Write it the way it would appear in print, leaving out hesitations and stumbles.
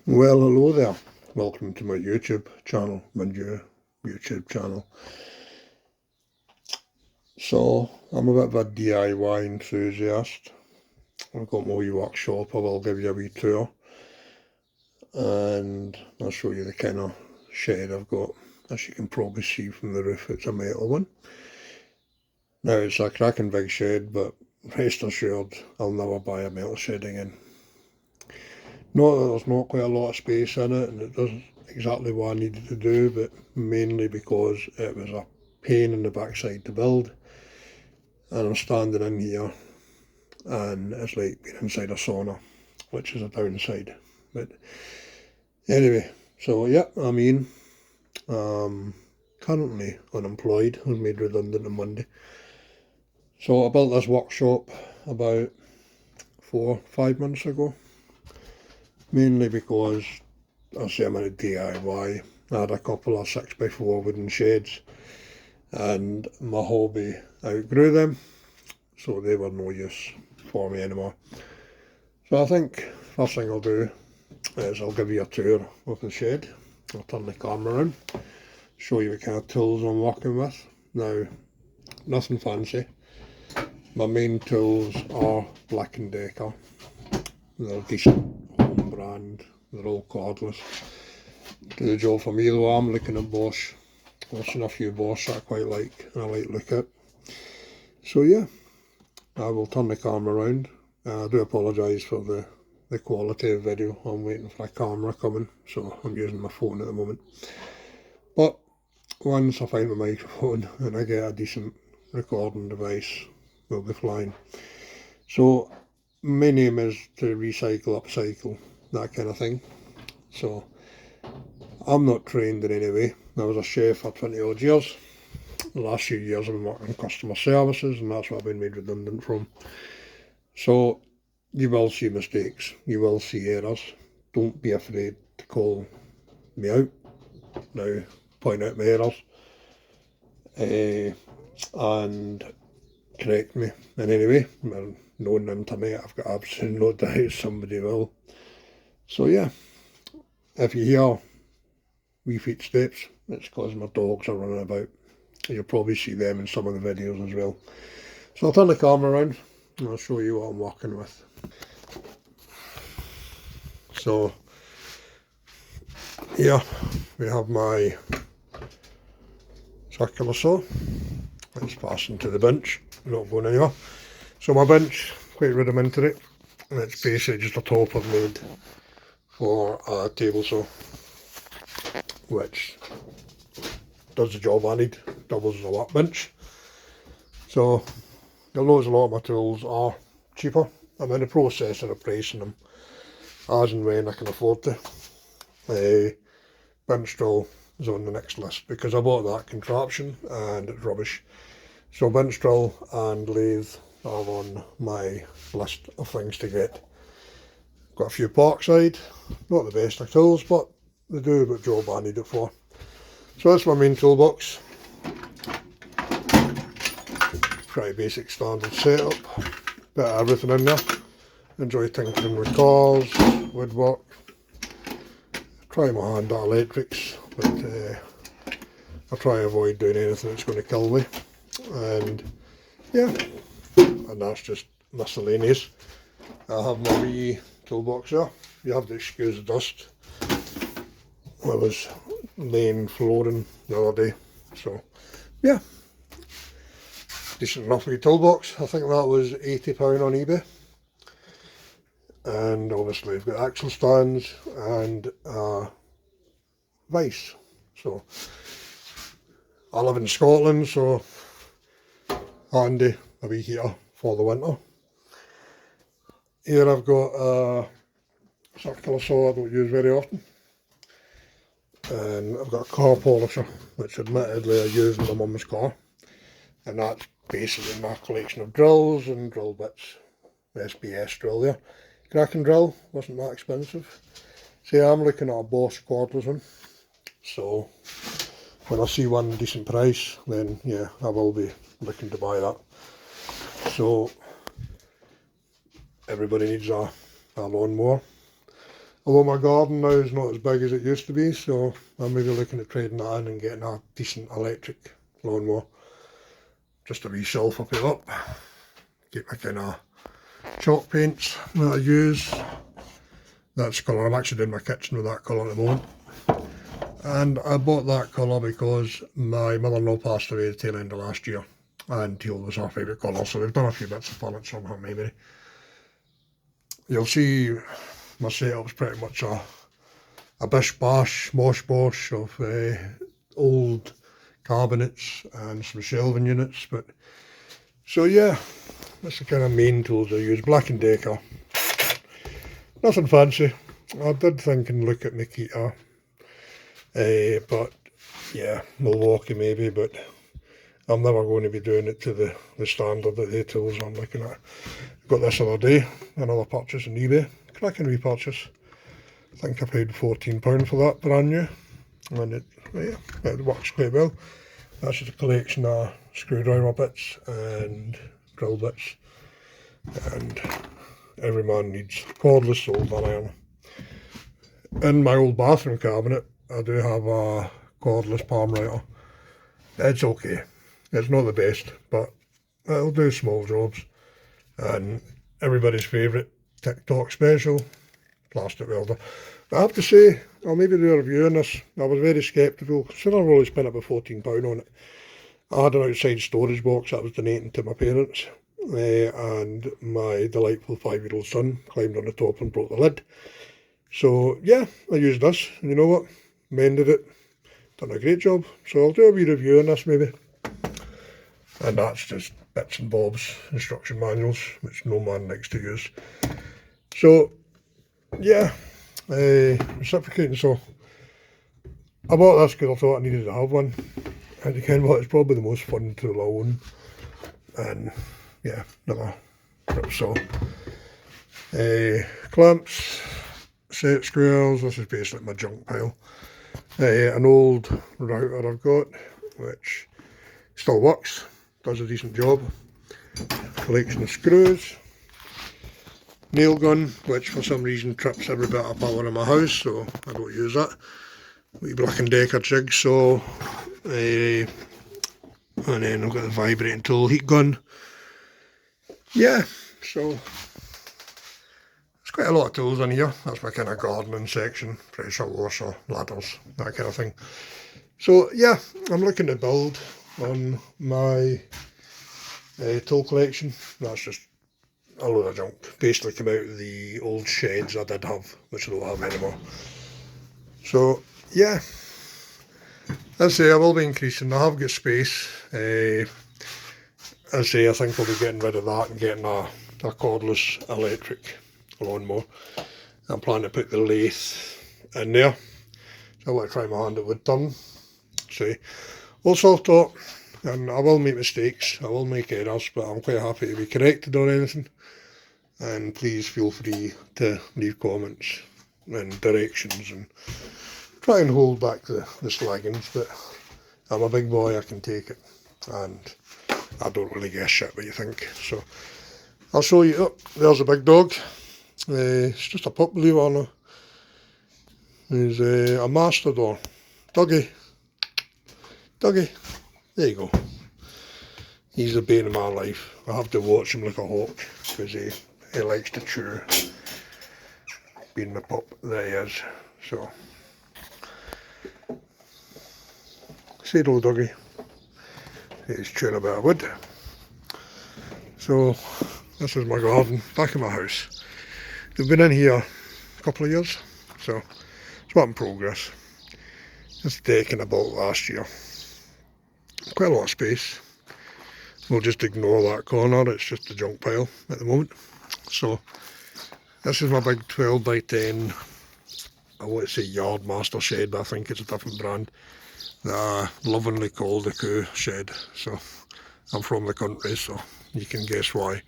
Well, hello there. Welcome to my YouTube channel, my new YouTube channel. So, I'm a bit of a DIY enthusiast. I've got my wee workshop. I will give you a wee tour. And I'll show you the kind of shed I've got. As you can probably see from the roof, it's a metal one. Now, it's a cracking big shed, but rest assured, I'll never buy a metal shed again. Not that there's not quite a lot of space in it, and it does exactly what I needed to do, but mainly because it was a pain in the backside to build. And I'm standing in here, and it's like being inside a sauna, which is a downside. But anyway, so yeah, I'm in. Currently unemployed. I was made redundant on Monday. So I built this workshop about 4-5 months ago. Mainly because, I say I'm in a DIY. I had a couple of 6x4 wooden sheds and my hobby outgrew them, so they were no use for me anymore. So I think first thing I'll do is I'll give you a tour of the shed. I'll turn the camera around, show you what kind of tools I'm working with. Now, nothing fancy. My main tools are Black & Decker. They're decent home brand, they're all cordless. Do the job for me though. I'm looking at Bosch. I've seen a few Bosch that I quite like and I like to look at. So yeah, I will turn the camera around. I do apologise for the quality of video. I'm waiting for a camera coming, so I'm using my phone at the moment. But once I find my microphone and I get a decent recording device, we'll be flying. So my aim is to recycle, upcycle, that kind of thing. So I'm not trained in any way. I was a chef for 20 odd years. The last few years I've been working in customer services, and that's what I've been made redundant from. So you will see mistakes, you will see errors. Don't be afraid to call me out. Now, point out my errors and correct me in any way. Knowing the internet, I've got absolutely no doubt somebody will. So yeah, if you hear wee footsteps, it's because my dogs are running about. You'll probably see them in some of the videos as well. So I'll turn the camera around and I'll show you what I'm working with. So here we have my circular saw. It's fastened to the bench, not going anywhere. So my bench, quite rudimentary, and it's basically just a top I've made for a table saw, which does the job I need, doubles as a workbench. So you'll notice a lot of my tools are cheaper. I'm in the process of replacing them as and when I can afford to. Bench drill is on the next list because I bought that contraption and it's rubbish. So bench drill and lathe are on my list of things to get. Got a few Parkside, not the best of tools, but they do the job I need it for. So that's my main toolbox. Pretty basic standard setup, bit of everything in there. Enjoy tinkering with cars, woodwork. Try my hand at electrics, but I try to avoid doing anything that's going to kill me. And yeah, and that's just miscellaneous. I have my wee toolbox there. You have to excuse the dust. I was laying flooring the other day, so yeah, decent enough wee toolbox. I think that was £80 on eBay. And obviously I've got axle stands and vice. So I live in Scotland, so handy a wee heater for the winter. Here I've got a circular saw I don't use very often, and I've got a car polisher, which admittedly I use in my mum's car, and that's basically my collection of drills and drill bits. SBS drill there. Kraken drill wasn't that expensive. See, I'm looking at a Bosch cordless one, so when I see one decent price, then yeah, I will be looking to buy that. So everybody needs a lawnmower. Although my garden now is not as big as it used to be, so I'm maybe looking at trading that in and getting a decent electric lawnmower. Just a wee shelf I put up. Keep my kind of chalk paints that I use. That's the colour. I'm actually doing my kitchen with that colour at the moment. And I bought that colour because my mother-in-law passed away at the tail end of last year. And teal was her favourite colour, so we've done a few bits of furniture in her memory. You'll see my setup's pretty much a bish bash, mosh bosh of old cabinets and some shelving units. But so yeah, that's the kind of main tools I use. Black & Decker. Nothing fancy. I did think and look at Makita, but yeah, Milwaukee maybe, but I'm never going to be doing it to the standard that the tools I'm looking at. Got this other day, another purchase on eBay. Cracking wee purchase. I think I paid £14 for that, brand new. And it works quite well. That's just a collection of screwdriver bits and drill bits. And every man needs cordless soldering iron. In my old bathroom cabinet, I do have a cordless palm writer. It's okay. It's not the best, but it'll do small jobs. And everybody's favourite TikTok special, plastic welder. I have to say, I'll maybe do a review on this. I was very sceptical, considering I've only spent about £14 on it. I had an outside storage box that I was donating to my parents, and my delightful 5-year-old son climbed on the top and broke the lid. So yeah, I used this, and you know what? Mended it, done a great job. So I'll do a wee review on this maybe. And that's just bits and bobs, instruction manuals, which no man likes to use. So yeah, reciprocating. So I bought this because I thought I needed to have one. And you can what, it's probably the most fun tool I own. And yeah, another grip saw. Clamps, set screws. This is basically my junk pile. An old router I've got, which still works, does a decent job. Collection of screws. Nail gun, which for some reason trips every bit of power in my house, so I don't use that. Wee Black & Decker jigsaw. And then I've got the vibrating tool heat gun. Yeah, so there's quite a lot of tools in here. That's my kind of gardening section. Pressure washer, ladders, that kind of thing. So yeah, I'm looking to build on my tool collection. That's just a load of junk. Basically come out of the old sheds I did have, which I don't have anymore. So yeah, as I say, I will be increasing. I have got space. As I say, I think I'll be getting rid of that and getting a cordless electric lawnmower. I'm planning to put the lathe in there. So I want to try my hand at wood turn. See, all self-taught, and I will make mistakes, I will make errors, but I'm quite happy to be corrected on anything. And please feel free to leave comments and directions and try and hold back the slaggings, but I'm a big boy, I can take it, and I don't really give a shit what you think. So I'll show you. Oh, there's a big dog. It's just a pup, believe it or not. He's a mastodon. Doggy. Doggy. There you go. He's the bane of my life. I have to watch him like a hawk because he likes to chew. Being the pup that he is. So, say hello, doggy. He's chewing a bit of wood. So, this is my garden, back in my house. We've been in here a couple of years, so it's work in progress. This decking I bought last year. Quite a lot of space. We'll just ignore that corner, it's just a junk pile at the moment. So, this is my big 12 by 10, I want to say Yardmaster shed, but I think it's a different brand. Lovingly called the Coo shed. So, I'm from the country, so you can guess why.